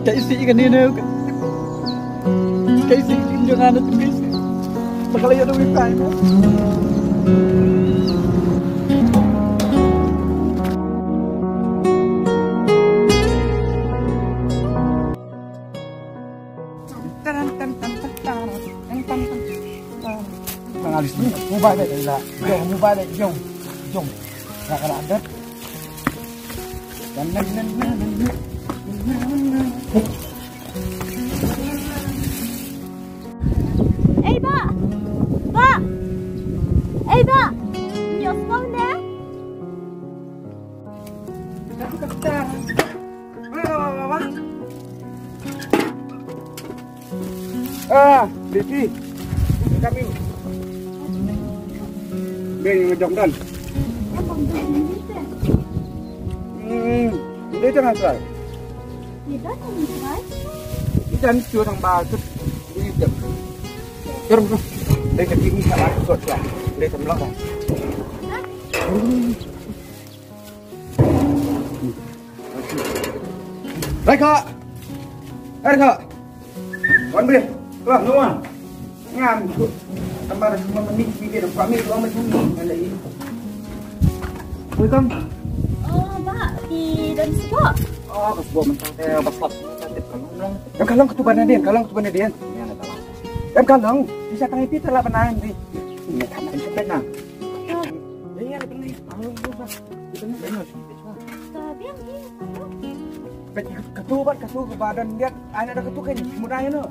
Kayak isi kanina. Kayak isi jangan ada tulis. Bakal ya duit tayo. Alis ni, mubah deh lah. Jom, mubah deh, jom. Nak ada. Eh, Pak. Pak. Eh, Pak. Nyos kau dah. Desi. Kami. Đây ngejong dan. Đây chẳng hạn rồi. Ikan chưa thằng bà chút đi chậm. Cho đúng không? Đây cái gì cả bạn sốt lại. Đây tầm lắm rồi. Đây kok. Đây kok. Con biết. Vâng, đúng không? Ngam tambah cuma menit video kami dua macam ada ini. Welcome. Oh, Pak, di dan sebuah. Oh, sebuah mentang teh baslap. Yang kalong ketuban Adian, kalong ketuban Adian. Yang kalong bisa kami pita lah penahan di. Ini kan main sepeda nah. Iya, ada penahan. Kalong berubah. Itu nih benar. Tapi yang ini. Ketuban badan dia ada ketukan mudahnya no.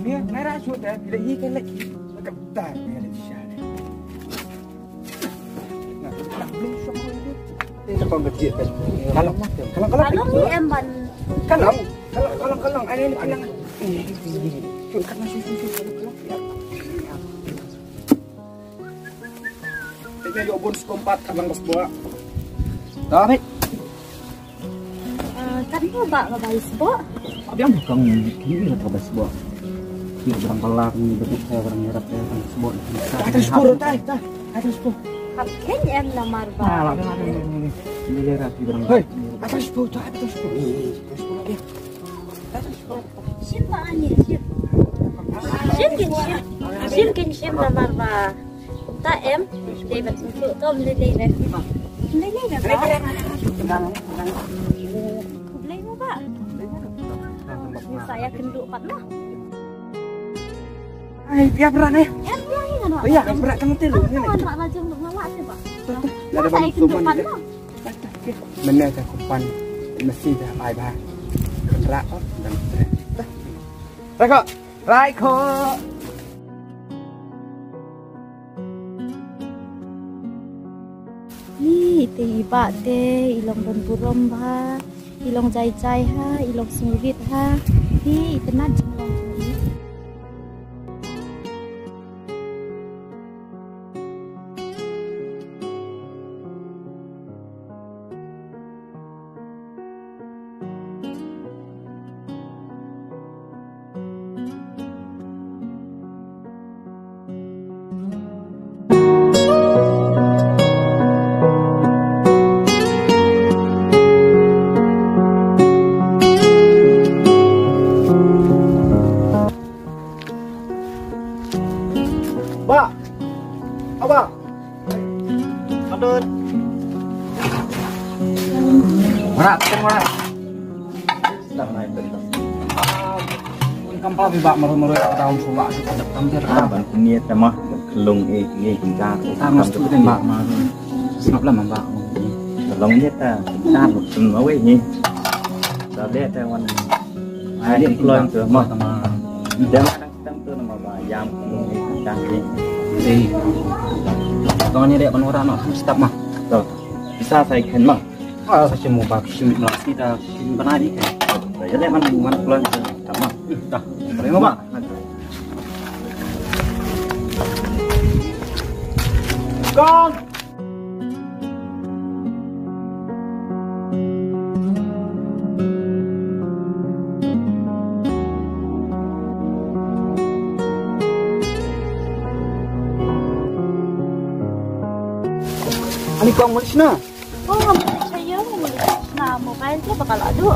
Ini naira sudah tidak ikan lagi kebetulan ya di sana. Nah, belum semua itu. Ini kalau kecil kan. Kalau ini emban. Kalau ada ini bilang. Cun karena susu kalau ya. Ini yo bonus kompat abang bos buah. Tahu Kan mo ba mabais po? Abang bukan ini lah bos buah. Ini orang pelak ni betul saya orang nyerap saya kan sebut. Ada sepuluh tay. Kapken em lamar ba? Ada ini lihat di barang. Hei, ada sepuluh tay, ada sepuluh. Sepuluh dia. Ada sepuluh. Siapa ani? Sim lamar ba? Ta em, David susu tom lele deh. Lele dah ba? Kublai mo ba? Saya kenduk pat lah. Ay, biar berat ni. Oh iya, berat kan nanti lu. Ini nak lajang untuk ngelak je, Pak. Ada Saya kenduk pat lah. Benar tak kumpan mesti dah baik bah. Berat oh dan. Raiko. Ni tiba te ilong don purom ba, ilong jai ha, ilong sungrit ha. Ni tenat jengkong. Apa? Adun. Mana? Mana? Sedang naik bentar. Kampal bibak maru-maru tahun sulak itu ada tampil kaban ini tema kelung ini kita tamas tu bak maru. Sebab lah mbak. Kelung ni ta ta một tuần mới nhỉ. Giờ đây ta quan ai điện lên từ mà đem tăng từ mà bà giam kelung ni tăng ni. Thì con như đẹp orang nó không stop mà. Rồi bisa saya kan mah. Saya mau pakai simit melasti dah simit benar ni kan. Jadi dia mana keluar tak mah. Dah. Boleh mah. Con. Ali kong malis na. Oh, saya mau senam. mau kain tuh bakal adu.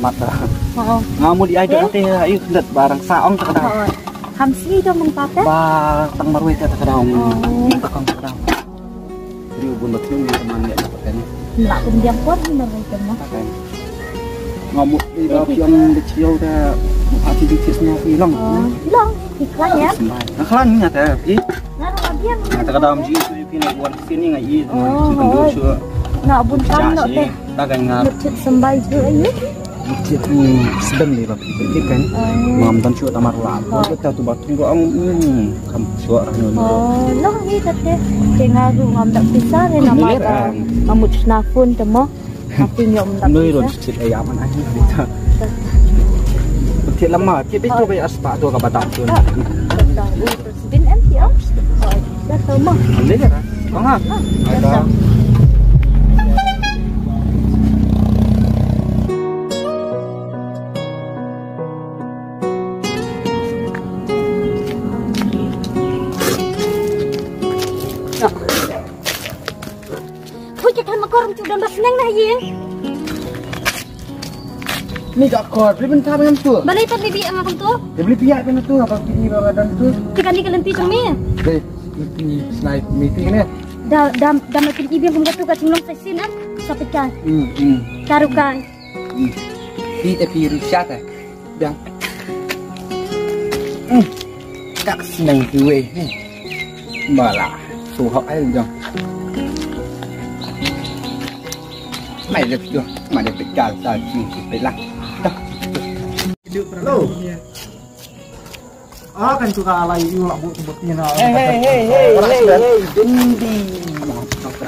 Mata. Oo. Ngamu di ayo ate ayo lihat barang saong tak kadang. Oo. Hamsi daw mong papa. Ba tang marwe tak kadang. Oh. Takang kadang. Jadi ubun betul ni teman ya pakai. Nak pinjam pun menarik mah. Pakai. Ngamu di bawah yang kecil dah hati dikit semua hilang. Oh, hilang. Iklan ya. Nah kelan ni nyata. Ngaruh abian. Tak kadang ji tu kini buat sini ngai Oh, teman kendor su. Nak buntan nak teh. Takkan ngap. Lucit sembay je ayo. Lucit sedang ni lah pikir kan. Mam tan cu tamar la. Kita tu batu ko ang kam suara ni. Oh, noh ni teh. Ngaruh ngam tak pisah ni nama ta. Amut snafun temo. Tapi nyom tak Nơi rồi pisah. chuyện ấy ám anh ấy thiệt lắm mà thiệt biết cho về aspa tua cả bà tạm tuần Tentang presiden MTM. Oh, dah tahu mah. lấy ra có ha Dah. Punya kan makorum tu dan bersenang lah ye. Ni tak kuat, beli bentar dengan tu. Balai tak bibi ang akong tu. Dia beli pihak dengan tu, apa ini bawa dan tu. Tika ni kalanti kami. Deh, ini snipe meeting ni. Dam makin ibi ang gato ka singlong sa sinan sa pecah. Tarukan. Di tepi rusyat eh. Biang. Kak senang tu eh. Malah, suhak aja jang. Mày được chưa? Mà để bị cào sao chỉ phải lắc. Hello. Ah kan suka alay yung labo tubutnya na. Hey. Dindi.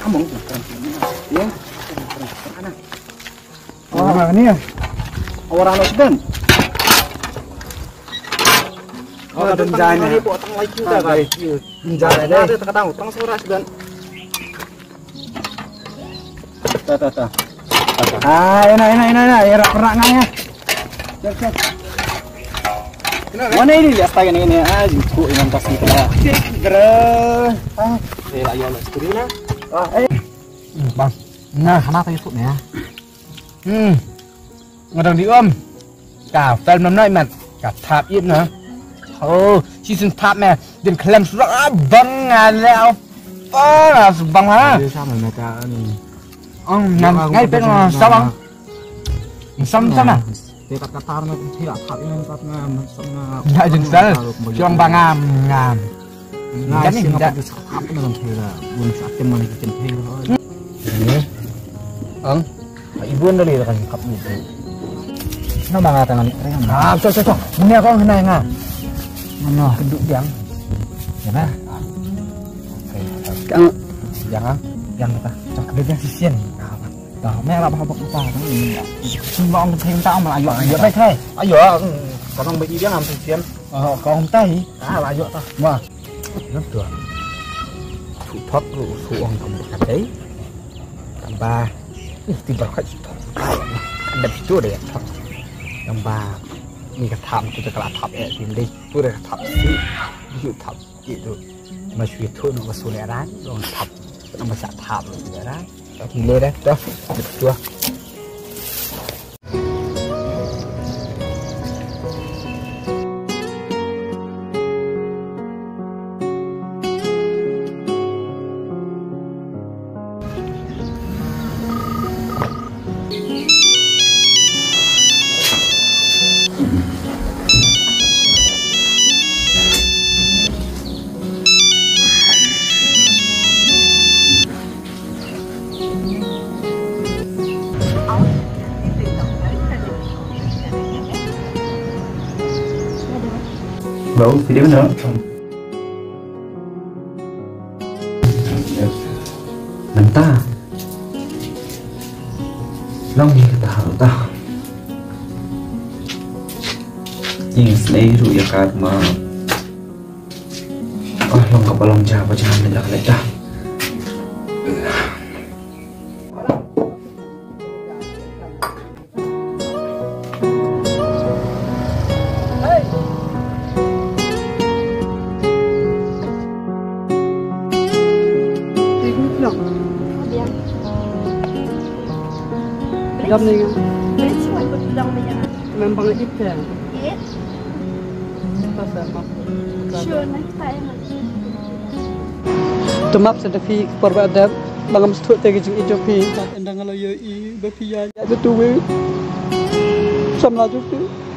Kamu ya. Oh, ini ya. Orang London. Oh, denjanya. Ini potong lagi juga kan. Denjanya deh. Ada tak tahu, tang suara sudah. Ta. Enak. Ya pernah ngaya. Cek. Mana ini lihat tayan ini aja, kok yang tas ni kena. Saya layan sekali na. Bang. Nah, hana tayo tu ni ya. Ngadang di om. Cả film năm nay mà cả tháp yên nữa. Season tháp nè, đến klem surat bang ngaleo. Là bang ha. Sao mà người ta ngay bên sao bang? Xong nè. Dia kata na tidak tháp ini karena Nggak jenisnya, cuma bangam ngam. kan ni tidak tháp ni orang kira, bukan sakit mana kita kira. Ini, ibu anda lihat kan tháp ni. Nama bangga tangan keren. Cok. Ini aku kena ngah. Mana keduk yang, ya nah. Oke. Yang kita cok keduknya sisian. Mẹ là bao bọc ta đó xin vong thêm tao mà ayọ bay thế ayọ có thằng bị biết làm thường xuyên có không tay là ayọ ta mà rất tuyệt thủ thoát thủ ông cầm cái đấy cầm ba tìm bảo khách anh đẹp chúa đẹp thật cầm ba mình cái thảm tôiจะกระทับเอtìm đi tôi để thảm xí ví dụ thảm gì rồi mà suy thôi nó có số này đấy rồi thảm nó mà sẽ thảm rồi đấy thì lên đấy, đó, được chưa? Baru video nữa Nanta Long như kita harus tahu Ini sendiri ru ya kan ma long kapalong java jangan ledak-ledak jam ni kan. Semua ikut bilang banyak. Memang itu ya. Iya. Pasal mak. Sure, nanti saya nanti. Tumap sedafi perbadab bangam stut tegi jing ijopi. Endang kalau yo I bepiya ya tuwe. Samla tu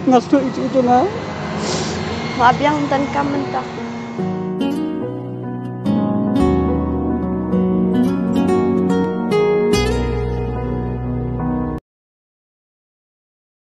ngas tu itu na. Maaf yang dan kamen tak.